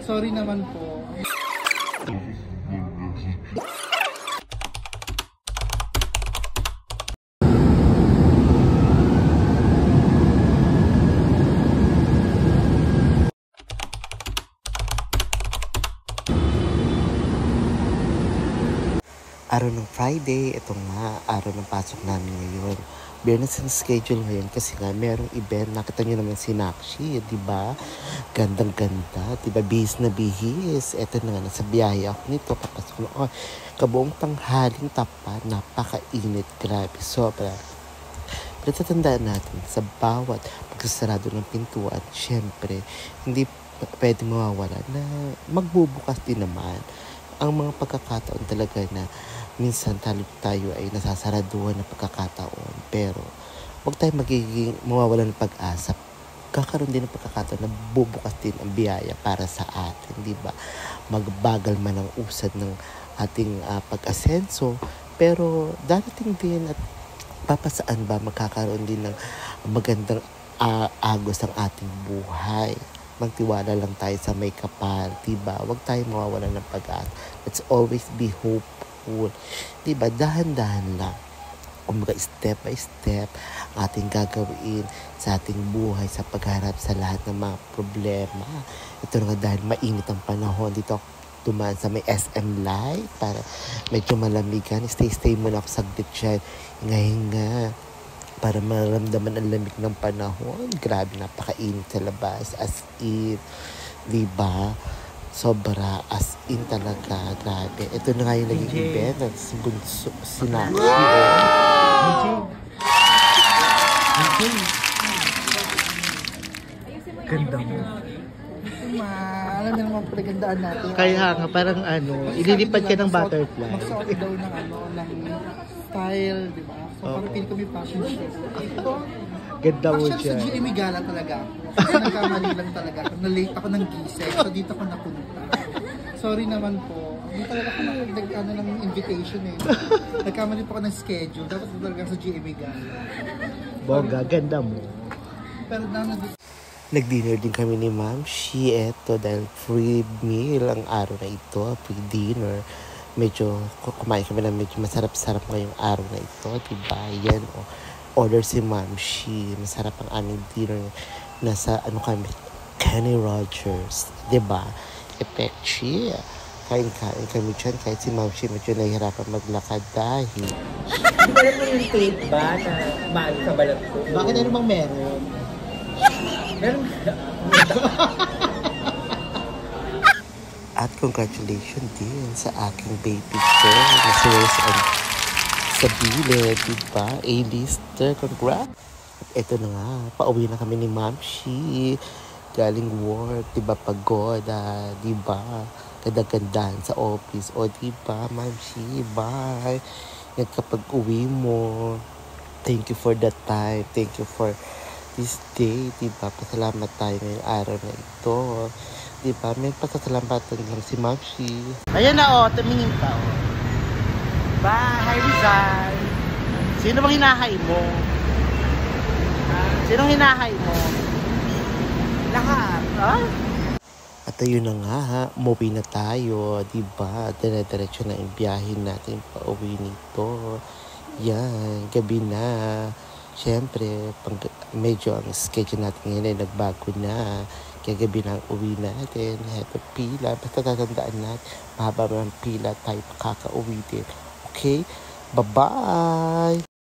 Sorry naman po. Araw ng Friday, ito nga, araw ng pasok namin ngayon. Biyernes ang schedule ngayon kasi nga merong event. Nakita nyo naman si Nakshi, di ba? Gandang-ganda, di ba? Bihis na bihis. Ito na nga, nasa biyahe ako nito. Papasok na, oh, kabuong tanghaling tapa, napakainit, grabe, sobra. Pero tatandaan natin, sa bawat pagsasarado ng pintuan, syempre, hindi pwede mawawala na magbubukas din naman ang mga pagkakataon talaga na minsan tayo ay nasasaraduhan ng pagkakataon. Pero huwag tayo mawawalan ng pag-asa. Kakaroon din ng pagkakataon na bubukas din ang biyaya para sa atin, di ba? Magbagal man ang usad ng ating pag-asenso, pero darating din at papasaan ba magkakaroon din ng magandang agos ang ating buhay. Magtiwala lang tayo sa may kapal, diba? Huwag tayo mawawalan ng pag-asa. Let's always be hopeful. Diba? Dahan-dahan lang. Kumbaga, step by step, ating gagawin sa ating buhay, sa pagharap sa lahat ng mga problema. Ito nga dahil mainit ang panahon. Dito ako dumaan sa may SM Light para medyo malamigan. Stay muna ako saglit dyan. Hinga-hinga para maramdaman ang lamig ng panahon. Grabe, napakainit sa labas. As in, diba? Sobra, as in talaga. Grabe. Ito na nga yung naging event ng Sinaki. Ganda mo. Alam niyo naman pinagandaan natin. Kaya nga, parang ililipad ka ng butterfly. Magsuot daw ng style, di ba? So, parang pili kami fashion show. Ganda mo actually, dyan. sa GMA Gala talaga ako. Kasi nagkamali lang talaga. Na-late ako ng gising. So, dito ako napunta. Sorry naman po. Hindi talaga ako ng invitation eh. Nagkamali po ako ng schedule. Dapat talaga sa GMA Gala. Boga, ganda mo. Pero nag-dinner din kami ni Ma'am Shi. Eto, dahil free meal ang araw na ito. Free dinner. Medyo kumain kami na medyo masarap-sarap ngayong araw na ito. Diba? Yan, order si Ma'am Shi. Masarap ang aming dinner. Nasa, kami, Kenny Rogers. Diba? Epechi. Kain-kain kami dyan. Kahit si Ma'am Shi medyo nahihirapan maglakad dahil. Hindi ba mo yung tape ba na maano sa balat ko? Bakit ano bang meron? Meron ka. At congratulations din sa aking baby girl na si Rose and Sabile, diba? A-lister, congrats! At eto na nga, pauwi na kami ni Ma'am Shi. Galing work, diba? Pagod, diba? Ganda-gandahan sa office. O, diba? Ma'am Shi, bye! Yan kapag uwi mo, thank you for that time. Thank you for this day, diba? Pasalamat tayo ngayong araw na ito. Diba? May pasasalamatan lang si Ma'am Shi. Ayan na tumingin ka Bye! Hi, Rizal! Sino bang hinahay mo? Sinong hinahay mo? Lahat, At ayun na nga, umuwi na tayo, diba? Dire-diretso na yung biyahe natin pauwi nito. Yan, gabi na. Siyempre, medyo ang schedule natin ngayon ay nagbago na. Kaya gabi na ang uwi natin. Heto, pila. Basta tatandaan natin, mahaba ng pila tayo makakauwi din. Okay? Bye-bye!